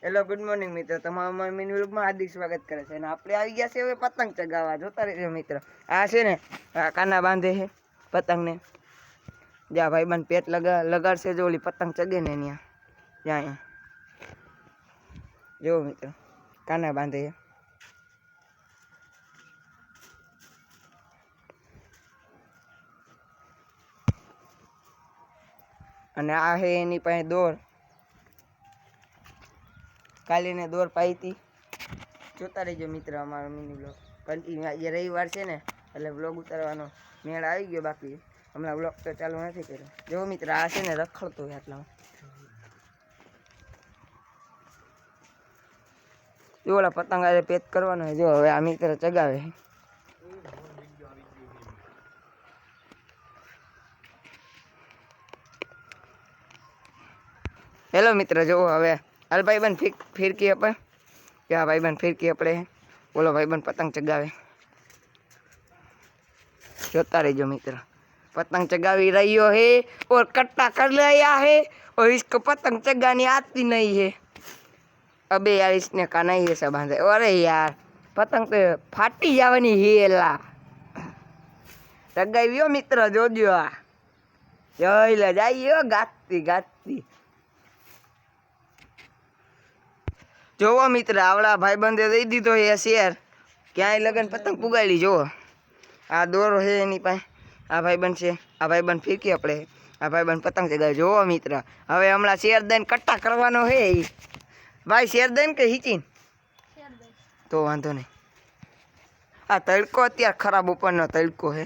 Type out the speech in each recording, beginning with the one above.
Hello good morning મિત્રો, તમારું અમારા મિની વ્લોગમાં હાર્દિક સ્વાગત કરે છે. અને આપણે આવી ગયા છે હવે પતંગ ચગાવવા. જોતા રહેજો મિત્રો. આ છે ને આ કાના બાંધે છે પતંગને. જ્યાં ભાઈબંધ પેટ લગાડશે જો ઓલી પતંગ ચગે ને ત્યાં અહીંયા જો મિત્રો કાના બાંધે છે. અને આ છે એની પાસે દોર, કાલીને દોર પાઈ હતી. જોતા રહેજો મિત્ર અમારો મિની બ્લોગ કન્ટિન્યુ. આજે રવિવાર છે ને એટલે બ્લોગ ઉતારવાનો મેળ આવી ગયો, બાકી હમણાં બ્લોગ તો ચાલુ નથી કર્યો. જો મિત્ર આ છે ને રખડતો હોય આટલામાં. જો ઓલા પતંગ આજે પેચ કરવાનો હોય. જો હવે આ મિત્ર ચગાવે. હેલો મિત્ર, જો હવે હાલ ભાઈબંધ ફિરકી આપે કે આ ભાઈબંધ ફિરકી આપણે બોલો ભાઈબંધ પતંગ ચગાવે. જોતા રહેજો મિત્ર, पतंग चगावी रही है और कट्टा कर लिया है और इसको पतंग चगानी आती नहीं है। अबे यार इसने कहा नहीं ऐसा बांधे। अरे यार पतंग तो फाटी जावानी हेला चगाव्यो मित्र जोजो જોઈ લે જાય ગાતી ગાતી. જોવો મિત્ર આવડા ભાઈબંધે દઈ દીધો એ શેર ક્યાંય લગન પતંગ પુગાડી. જોવો આ દોરો છે એની પાસે, આ ભાઈબંધ છે, આ ભાઈબંધ ફીકી આપણે, આ ભાઈબંધ પતંગ ચગાવે. જોવો મિત્ર હવે હમણાં શેર દઈને કટ્ટા કરવાનો હે. ભાઈ શેર દઈને કે હિચીન તો વાંધો નહીં. આ તડકો અત્યારે ખરાબ ઉપરનો તડકો છે.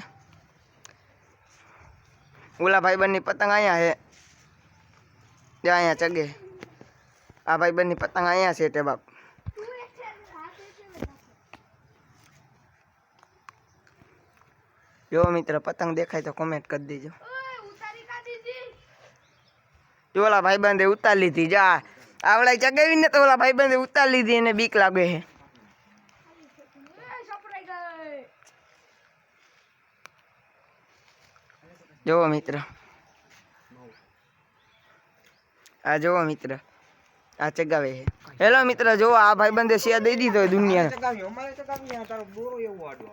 ઓલા ભાઈબંધની પતંગ અહીંયા છે, ત્યાં અહીંયા ચગે. આ ભાઈબંધની પતંગ અહીંયા છે તે બાપ. જો મિત્ર પતંગ દેખાય તો કોમેન્ટ કરી દેજો. જો ઓલા ભાઈબંધે ઉતાર લીધી. જા આવડા ચગાવી ને તો ઓલા ભાઈબંધે ઉતાર લીધી, એને બીક લાગે છે. જોવો મિત્ર આ જોવો મિત્ર આ ચગાવે છે. હેલો મિત્ર જોવો આ ભાઈબંધે શેર દઈ દીધો દુનિયા.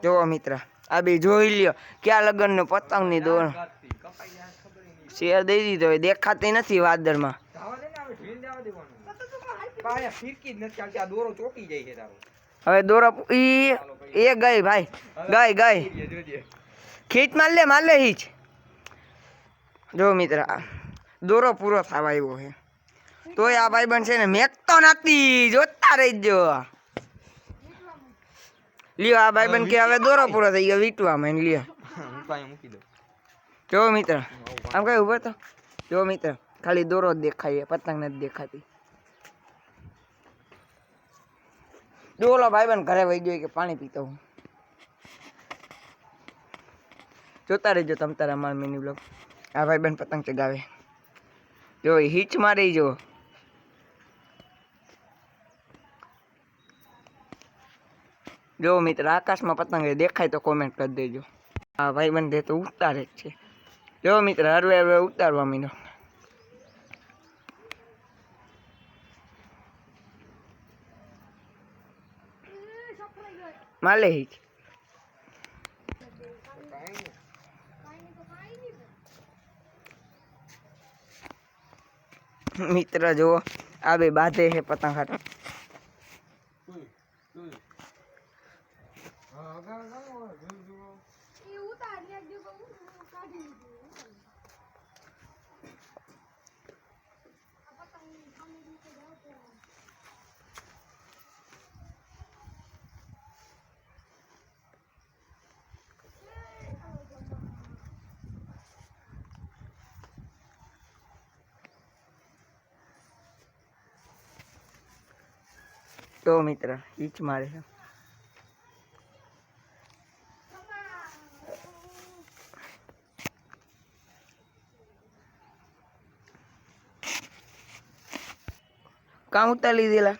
જોવો મિત્ર આ બે જોઈ લ્યો ક્યાં લગન નો પતંગ ની દોર શેર દઈ દીધો હોય, દેખાતી નથી વાદળમાં. હવે દોરો એ ગઈ ભાઈ, ગઈ ખીચ માર લે હિચ. જો મિત્ર દોરો પૂરો થવા આવ્યો છે તોય આ ભાઈબંધ છે ને મેકતો નથી. જોતા રહેજો. લ્યો આ ભાઈબંધ કે હવે દોરો પૂરો થઈ ગયો વીટવામાં. લ્યો જો મિત્ર આમ કઈ ઉભો તો. જો મિત્ર ખાલી દોરો જ દેખાય, પતંગ નથી દેખાતી. જો ઓલો ભાઈબંધ ઘરે વહી ગયો કે પાણી પીતો હું. જોતા રહેજો તમ તારા માર મિની બ્લોગ. આ ભાઈબંધ પતંગ ચગાવે. જો હિચ મારી. જો જો મિત્ર આકાશમાં પતંગ દેખાય તો કોમેન્ટ કરી દેજો. આ ભાઈબંધ તો ઉતારે જ છે. જો મિત્ર હરવે હરવે ઉતારવા મીનો. માલે હિચ. મિત્ર જો આ બે બાંધે છે પતંગ હાટો. તો મિત્ર ઈચ મારે છે. કામ ઉતાર લીધેલા